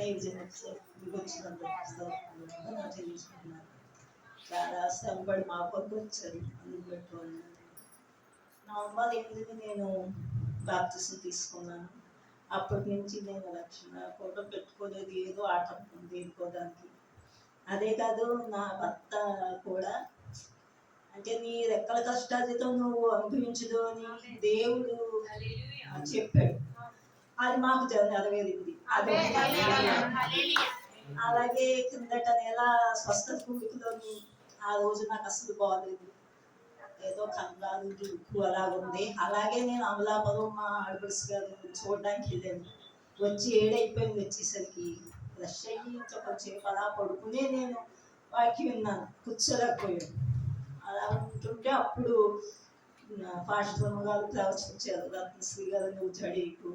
వచ్చినంత చెల్లించుకున్నాను. చాలా శ్రమపడి మా కొరకు వచ్చారు. అందుకు పెట్టుకోండి. నవంబర్ 8 నేను బాప్తిసం తీసుకున్నాను. అప్పటి నుంచి నేను రక్షణ ఫోటో పెట్టుకోలేదు. ఏదో ఆటంకం దేనికోదానికి. అదే కాదు, నా భర్త కూడా అంటే నీ రెక్కల కష్టాలతో నువ్వు అనుభవించదు అని దేవుడు చెప్పాడు. అది మాకు నెరవేరింది. అదే అలాగే కిందట నెల స్వస్థత కూడికలోని ఆ రోజు నాకు అసలు బాగలేదు. ఏదో కంగారు దుడుకు అలా ఉంది. అలాగే నేను అమలాపురం మా ఆడపడుచు గారు చూడడానికి వెళ్ళాను. వచ్చి 7 అయిపోయింది. వచ్చేసరికి ఫ్రెష్ అయ్యి కొంచెంసేపు అలా పడుకునే నేను వాక్యం విన్నాను. కూర్చోలేకపోయాను. అలా ఉంటుంటే అప్పుడు పాస్టర్ గారు ప్రవచించారు. రత్నశ్రీ గారు, నువ్వు జడేకు,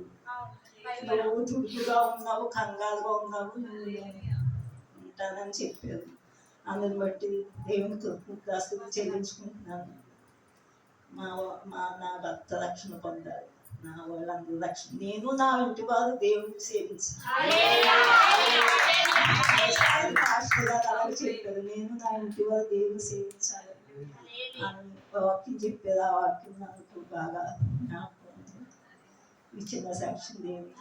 నువ్వు దుడుకుగా ఉన్నావు, కంగారుగా ఉన్నావు, నువ్వు ఉంటానని చెప్పారు. అందుని బట్టి దేవుని కృతజ్ఞతాస్తుతులు చెల్లించుకుంటున్నాను. నా భర్త రక్షణ పొందారు. నా వాళ్ళందరూ రక్షణ. నేను నా ఇంటి వారు దేవుడిని సేవించాను. అలాగే చెప్పారు, నేను నా ఇంటి వారు దేవుని సేవించాలి అని వాక్యం చెప్పారు. ఆ వాక్యం నాకు బాగా జ్ఞాపకం. ఈ చిన్న సాక్ష్యం దేవుని